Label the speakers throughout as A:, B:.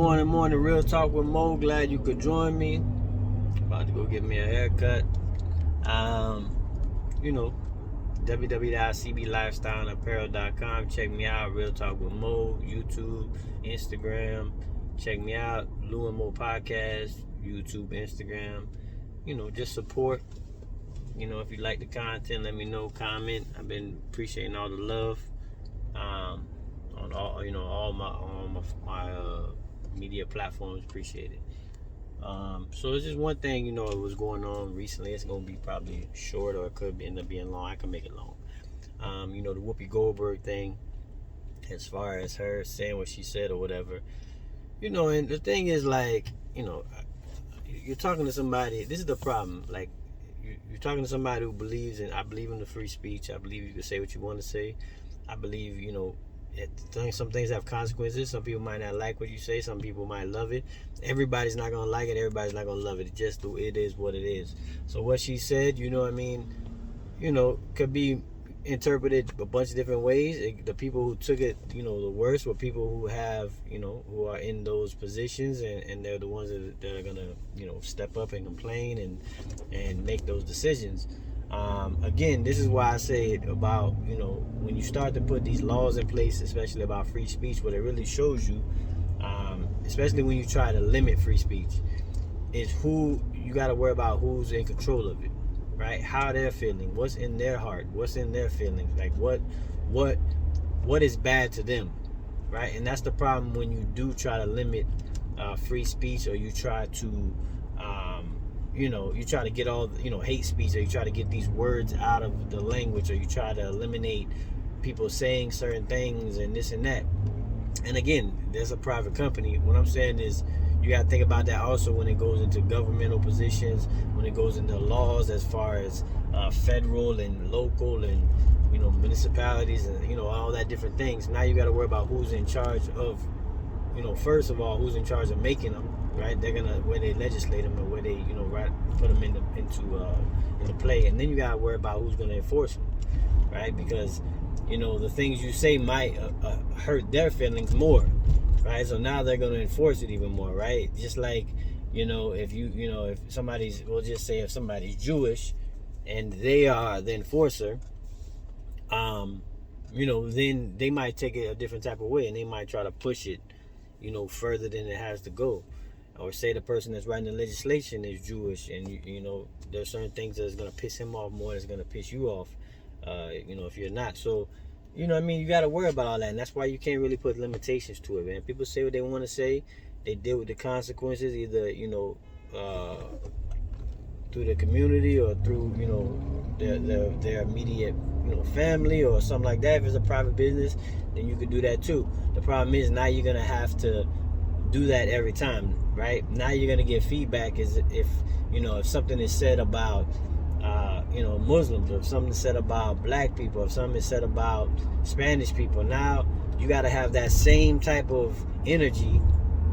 A: Morning, Real Talk with Mo. Glad you could join me. About to go get me a haircut. www.cblifestyleapparel.com. Check me out. Real Talk with Mo. YouTube, Instagram. Check me out. Lou and Mo Podcast. YouTube, Instagram. Just support. If you like the content, let me know. Comment. I've been appreciating all the love. On all my media platforms, appreciate it. So it's just one thing, it was going on recently. It's gonna be probably short, or it could end up being long. I can make it long. The Whoopi Goldberg thing, as far as her saying what she said or whatever, and the thing is, you're talking to somebody. This is the problem. You're talking to somebody who believes in. I believe in the free speech. I believe you can say what you want to say. I believe, some things have consequences. Some people might not like what you say. Some people might love it. Everybody's not going to like it. Everybody's not going to love it. It is what it is. So what she said, could be interpreted a bunch of different ways. The people who took it, the worst were people who have, who are in those positions, and they're the ones that are going to, step up and complain and make those decisions. Again, this is why I say about, when you start to put these laws in place, especially about free speech, what it really shows you, especially when you try to limit free speech, is who you got to worry about, who's in control of it, right? How they're feeling, what's in their heart, what's in their feelings, like what is bad to them, right? And that's the problem when you do try to limit free speech, or you try to you try to get all hate speech, or you try to get these words out of the language, or you try to eliminate people saying certain things and this and that. And again, there's a private company. What I'm saying is, you got to think about that also when it goes into governmental positions, when it goes into laws as far as federal and local and municipalities and all that different things. Now you got to worry about who's in charge of, first of all, who's in charge of making them. Right, they're gonna, where they legislate them, or where they put them into play, and then you gotta worry about who's gonna enforce them, right? Because the things you say might hurt their feelings more, right? So now they're gonna enforce it even more, right? Just like if somebody's, we'll just say if somebody's Jewish and they are the enforcer, then they might take it a different type of way, and they might try to push it further than it has to go. Or say the person that's writing the legislation is Jewish, and there's certain things that's gonna piss him off more, that's gonna piss you off, if you're not. So, you got to worry about all that, and that's why you can't really put limitations to it, man. People say what they want to say, they deal with the consequences, either through the community, or through their immediate family or something like that. If it's a private business, then you could do that too. The problem is, now you're gonna have to do that every time, right? Now you're gonna get feedback is if something is said about Muslims, or if something is said about black people, or if something is said about Spanish people. Now you got to have that same type of energy,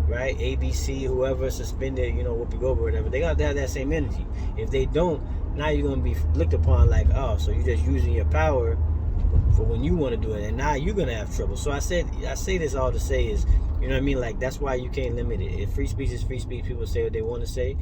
A: right? ABC, whoever suspended Whoopi Goldberg, whatever, they got to have that same energy. If they don't, now you're gonna be looked upon like, oh, so you're just using your power for when you want to do it, and now you're gonna have trouble. So I say this all to say is, that's why you can't limit it. If free speech is free speech, people say what they want to say.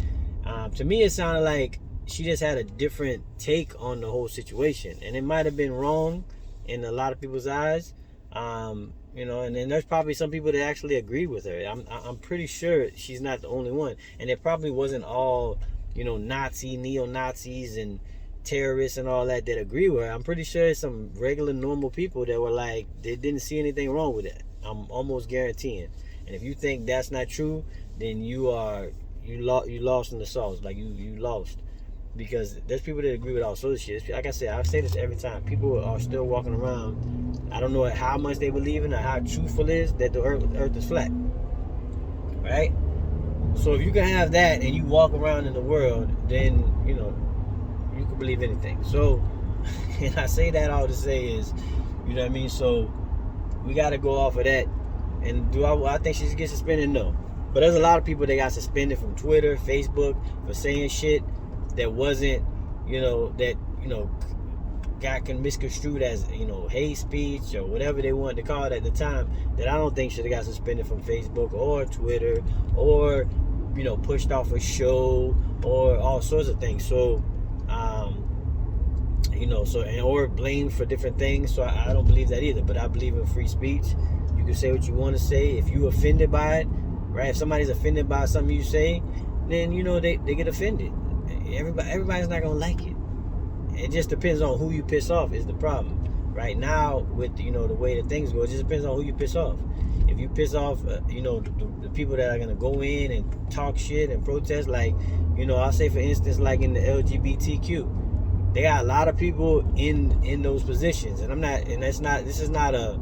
A: To me, it sounded like she just had a different take on the whole situation, and it might have been wrong in a lot of people's eyes. And then there's probably some people that actually agree with her. I'm pretty sure she's not the only one, and it probably wasn't all neo-Nazis and terrorists and all that agree with her. I'm pretty sure it's some regular normal people that were like, they didn't see anything wrong with it. I'm almost guaranteeing. And if you think that's not true, then you lost in the sauce. Like you lost, because there's people that agree with all sorts of shit. Like I said, I say this every time. People are still walking around. I don't know how much they believe in, or how truthful it is that the earth is flat, right? So if you can have that and you walk around in the world, then you can believe anything. So, and I say that all to say is, So we got to go off of that. And do I think she should get suspended? No. But there's a lot of people that got suspended from Twitter, Facebook, for saying shit that wasn't, got misconstrued as, hate speech or whatever they wanted to call it at the time, that I don't think should have got suspended from Facebook or Twitter or, pushed off a show or all sorts of things. So, or blamed for different things. So I don't believe that either. But I believe in free speech. You can say what you want to say. If you offended by it, right? If somebody's offended by something you say, then they get offended. Everybody's not gonna like it. It just depends on who you piss off is the problem. Right now, with the way that things go, it just depends on who you piss off. If you piss off, the people that are gonna go in and talk shit and protest, like, I'll say for instance, like in the LGBTQ, they got a lot of people in those positions, and this is not a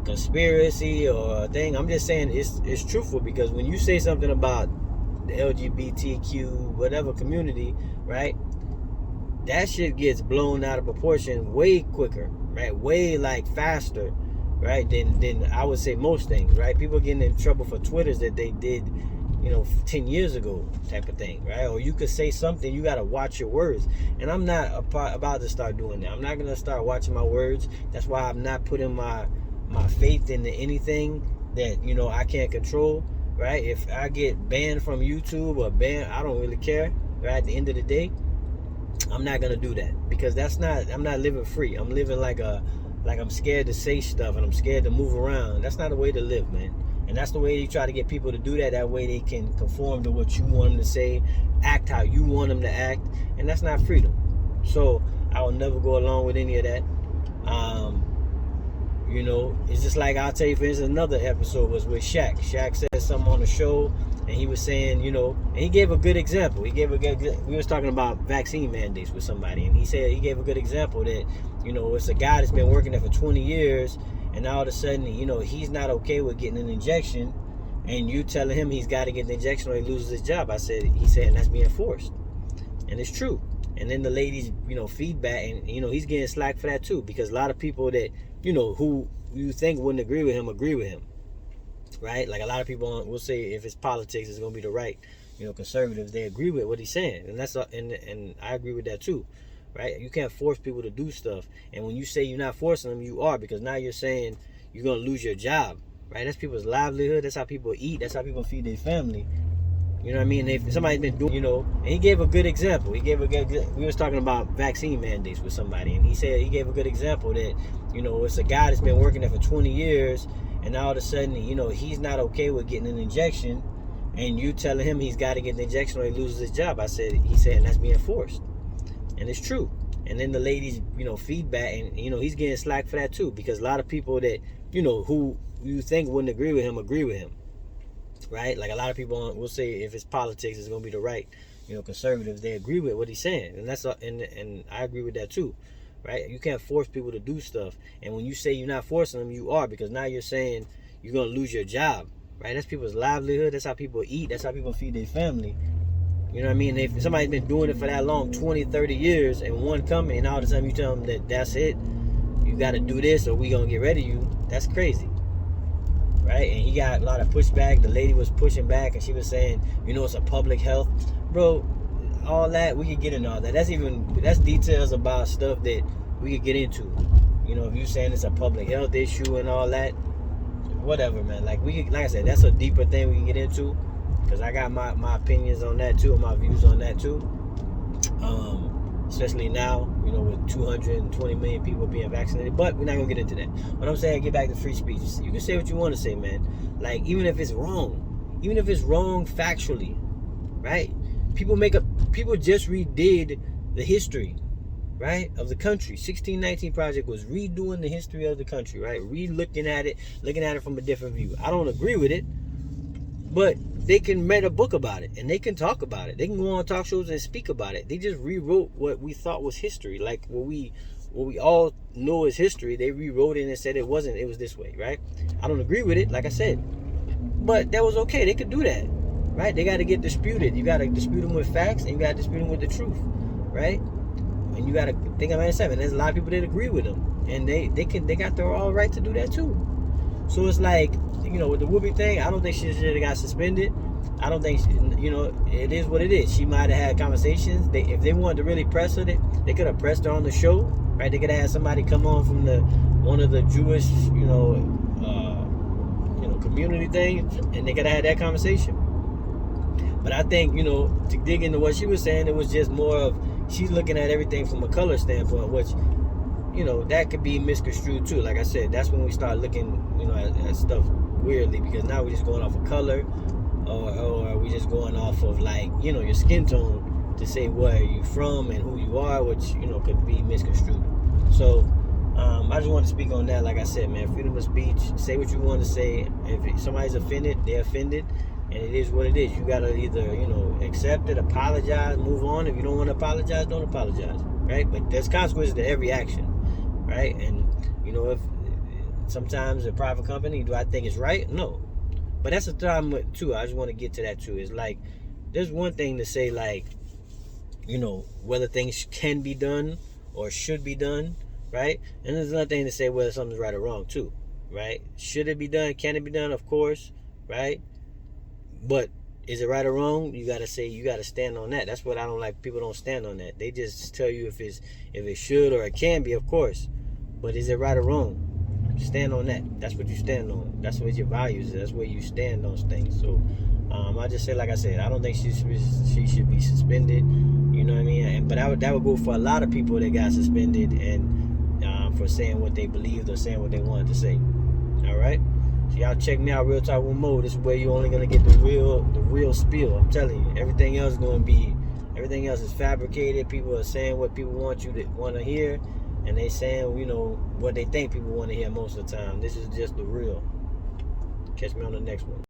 A: conspiracy or a thing. I'm just saying it's truthful, because when you say something about the LGBTQ whatever community, right, that shit gets blown out of proportion way quicker, right? Way faster, right? Than I would say most things, right? People getting in trouble for Twitters that they did, 10 years ago type of thing, right? Or you could say something, you got to watch your words. And I'm not about to start doing that. I'm not going to start watching my words. That's why I'm not putting my faith into anything that, I can't control, right? If I get banned from YouTube or banned, I don't really care, right? At the end of the day, I'm not gonna do that, because I'm not living free. I'm living like I'm scared to say stuff and I'm scared to move around. That's not the way to live, man. And that's the way you try to get people to do that. That way they can conform to what you want them to say, act how you want them to act, and that's not freedom. So I will never go along with any of that. It's just like, I'll tell you, for instance, another episode was with Shaq. Shaq said something on the show, and he was saying, and he gave a good example. We was talking about vaccine mandates with somebody, and he gave a good example that, it's a guy that's been working there for 20 years, and all of a sudden, he's not okay with getting an injection, and you telling him he's got to get the injection or he loses his job. He said, and that's being forced. And it's true. And then the ladies, feedback, and, he's getting slack for that too, because a lot of people that, who you think wouldn't agree with him, right? Like, a lot of people will say, if it's politics, it's going to be the right, conservatives, they agree with what he's saying. And and I agree with that too, right? You can't force people to do stuff. And when you say you're not forcing them, you are, because now you're saying you're going to lose your job, right? That's people's livelihood. That's how people eat. That's how people feed their family. You know what I mean? If somebody's been doing, and he gave a good example. We was talking about vaccine mandates with somebody, and he gave a good example that, it's a guy that's been working there for 20 years, and all of a sudden, he's not okay with getting an injection, and you telling him he's got to get the injection or he loses his job. He said, and that's being forced. And it's true. And then the ladies, feedback, and, he's getting slack for that too, because a lot of people that, who you think wouldn't agree with him. Right? Like, a lot of people will say, if it's politics, it's going to be the right, conservatives, they agree with what he's saying. And and I agree with that too, right? You can't force people to do stuff. And when you say you're not forcing them, you are, because now you're saying you're going to lose your job, right? That's people's livelihood. That's how people eat. That's how people feed their family. You know what I mean? If somebody's been doing it for that long, 20, 30 years, and one company, and all of a sudden you tell them that that's it, you got to do this or we going to get rid of you, that's crazy. Right? And he got a lot of pushback. The lady was pushing back, and she was saying, it's a public health. Bro, all that, we could get into all that. That's details about stuff that we could get into. If you're saying it's a public health issue and all that, whatever, man. Like I said, that's a deeper thing we can get into, because I got my opinions on that too, and my views on that too. Especially now, with 220 million people being vaccinated. But we're not going to get into that. What I'm saying, get back to free speech. You can say what you want to say, man. Like, even if it's wrong factually, right? People just redid the history, right, of the country. 1619 Project was redoing the history of the country, right? Looking at it from a different view. I don't agree with it, but they can write a book about it, and they can talk about it. They can go on talk shows and speak about it. They just rewrote what we thought was history, like what we all know is history. They rewrote it and said it wasn't. It was this way, right? I don't agree with it, like I said, but that was okay. They could do that, right? They got to get disputed. You got to dispute them with facts, and you got to dispute them with the truth, right? And you got to think about it. There's a lot of people that agree with them, and they got their all right to do that too. So it's like, with the Whoopi thing, I don't think she should have got suspended. I don't think it is what it is. She might have had conversations. If they wanted to really press her, they could have pressed her on the show, right? They could have had somebody come on from one of the Jewish, community things, and they could have had that conversation. But I think, to dig into what she was saying, it was just more of she's looking at everything from a color standpoint, which, that could be misconstrued too. Like I said, that's when we start looking, at stuff weirdly, because now we're just going off of color, or we just going off of your skin tone to say where you from and who you are, which could be misconstrued. So I just want to speak on that. Like I said, man, freedom of speech. Say what you want to say. If somebody's offended, they're offended, and it is what it is. You gotta either accept it, apologize, move on. If you don't want to apologize, don't apologize, right? But there's consequences to every action, right? And if sometimes a private company, do I think it's right? No. But that's the time too. I just want to get to that too. It's like there's one thing to say whether things can be done or should be done, right? And there's another thing to say whether something's right or wrong too, right? Should it be done? Can it be done? Of course, right? But is it right or wrong? You gotta stand on that. That's what I don't like. People don't stand on that. They just tell you if it should or it can be, of course. But is it right or wrong? Stand on that. That's what you stand on. That's what your values is. That's where you stand on things. So I just say, like I said, I don't think she should be suspended. You know what I mean? But that would go for a lot of people that got suspended and for saying what they believed or saying what they wanted to say. All right. So y'all check me out, Real Talk with Mo. This is where you're only gonna get the real spiel. I'm telling you, everything else is fabricated. People are saying what people want to hear, and they saying what they think people want to hear most of the time. This is just the real. Catch me on the next one.